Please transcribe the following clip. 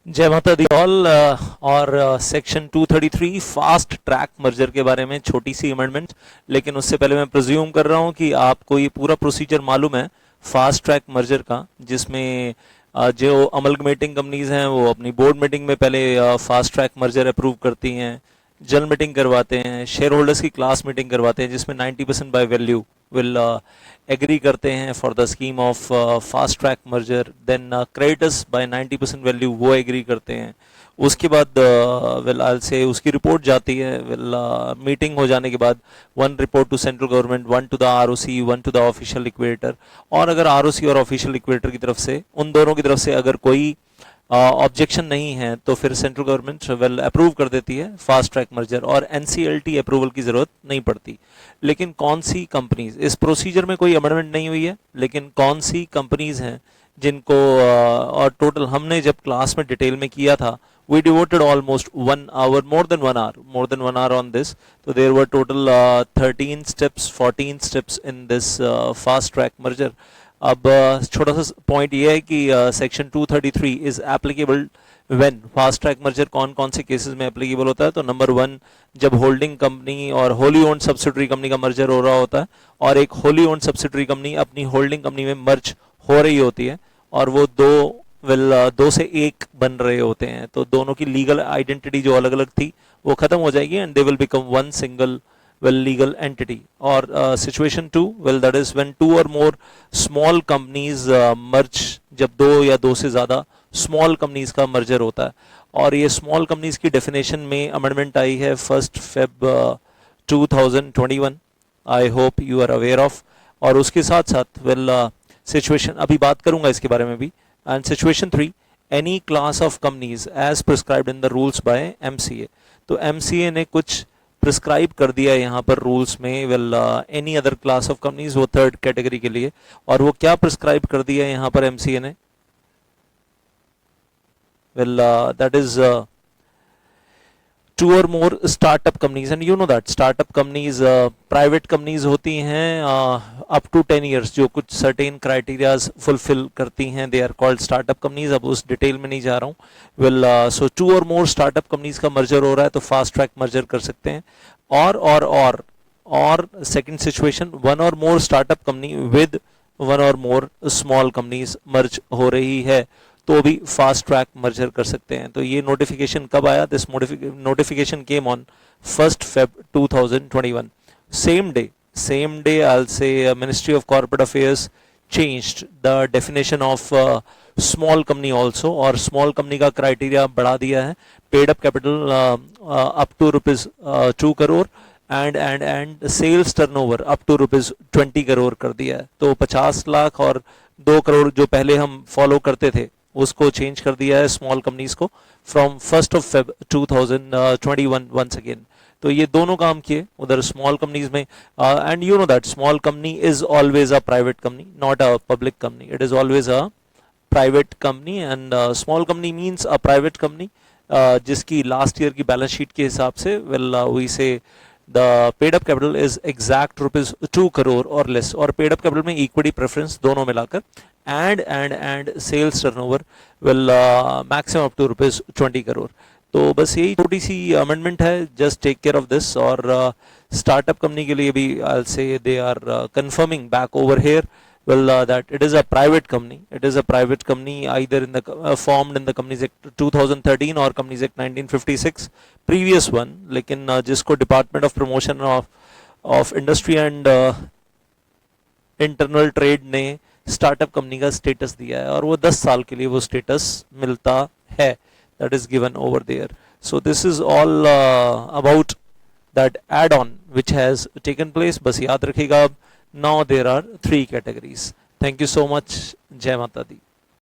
जय माता the all. और सेक्शन 233 फास्ट ट्रैक मर्जर के बारे में छोटी सी अमेंडमेंट, लेकिन उससे पहले मैं प्रिज्यूम कर रहा हूं कि आपको ये पूरा प्रोसीजर मालूम है फास्ट ट्रैक मर्जर का, जिसमें जो अमलगमेटिंग कंपनीज हैं वो अपनी बोर्ड मीटिंग में पहले फास्ट ट्रैक मर्जर अप्रूव करती हैं, जनरल मीटिंग करवाते हैं, शेयर होल्डर्स की क्लास मीटिंग करवाते हैं जिसमें 90% बाय वैल्यू विल एग्री करते हैं for the scheme of fast track merger. Then creditors by 90% value वो एग्री करते हैं। उसके बाद विल आई से उसकी रिपोर्ट जाती है। विल मीटिंग हो जाने के बाद one report to central government, one to the ROC, one to the official liquidator. और अगर आरओसी और ऑफिशियल लिक्विडेटर की तरफ से, उन दोनों की तरफ से अगर कोई ऑब्जेक्शन नहीं है तो फिर सेंट्रल गवर्नमेंट वेल अप्रूव कर देती है फास्ट ट्रैक मर्जर, और एनसीएलटी अप्रूवल की जरूरत नहीं पड़ती। लेकिन कौन सी कंपनीज, इस प्रोसीजर में कोई अमेंडमेंट नहीं हुई है, लेकिन कौन सी कंपनीज हैं जिनको और टोटल हमने जब क्लास में डिटेल में किया था, we devoted almost 1 hour, more than 1 hour on this. So there were total 13 steps, 14 steps in this fast track merger. अब छोटा सा पॉइंट ये है कि section 233 is applicable when fast track merger कौन कौन से केसेस में एप्लीकेबल होता है। तो नंबर 1, जब होल्डिंग कंपनी और होली ओन्ड सब्सिडरी कंपनी का मर्जर हो रहा होता है और एक होली ओन्ड सब्सिडरी कंपनी अपनी होल्डिंग कंपनी में मर्ज हो रही होती है और वो दो से एक बन रहे होते हैं, तो दोनों की लीगल आइडेंटिटी जो अलग अलग थी वो खत्म हो जाएगी and they will become one single legal entity. Or situation 2, well, that is when 2 or more small companies merge, जब दो या दो से ज़्यादा स्मॉल कंपनीज का मर्जर होता है। और ये स्मॉल कंपनीज की डेफिनेशन में अमेंडमेंट आई है 1 Feb 2021, I hope you are aware of. और उसके साथ साथ वेल सिचुएशन, अभी बात करूंगा इसके बारे में भी। And situation 3, any class of companies as prescribed in the rules by MCA. तो एमसीए ने कुछ प्रिस्क्राइब कर दिया है यहाँ पर रूल्स में, well any other class of companies, वो थर्ड कैटेगरी के लिए। और वो क्या प्रिस्क्राइब कर दिया है यहाँ पर एमसीए ने, well that is 2 or more startup companies, and you know that startup companies private companies होती हैं अप टू 10 years, जो कुछ सर्टेन क्राइटेरियाज फुलफिल करती हैं, they are called startup companies. अब उस डिटेल में नहीं जा रहा हूँ। Well so 2 or more startup companies का मर्जर हो रहा है तो फास्ट ट्रैक मर्जर कर सकते हैं। और second situation, 1 or more startup company with 1 or more small companies merge हो रही है तो भी फास्ट ट्रैक मर्जर कर सकते हैं। तो ये नोटिफिकेशन कब आया? This notification came on 1 Feb 2021। Same day I'll say Ministry of Corporate Affairs changed the definition of small company also, और small company का क्राइटेरिया बढ़ा दिया है, paid up capital up to rupees 2 crore and sales turnover up to rupees 20 crore कर दिया है। तो 50 लाख और 2 करोड़ जो पहले हम फॉलो करते थे उसको चेंज कर दिया है स्मॉल कंपनीज को फ्रॉम 1 Feb 2021 वंस अगेन। तो ये दोनों काम किए उधर स्मॉल कंपनीज में। And you know that small company is always a private company, not a public company, it is always a private company. And small company means a private company जिसकी last year की balance sheet के हिसाब से well we से the paid up capital is exact rupees 2 crore or less, और paid up capital में equity preference दोनों मिलाकर and sales turnover will maximum up to rupees 20 crore। तो बस यही छोटी सी अमेंडमेंट है, just take care of this. और स्टार्टअप कंपनी के लिए भी I'll say they are confirming back over here well that it is a private company, either in the formed in the Companies Act 2013 or Companies Act 1956 previous one, लेकिन जिसको department of promotion of industry and internal trade ने startup company का status दिया है और वो 10 साल के लिए वो स्टेटस मिलता है, that is given over there. So this is all about that add on which has taken place. बस याद रखिएगा, now there are 3 categories. Thank you so much. Jai Mata Di.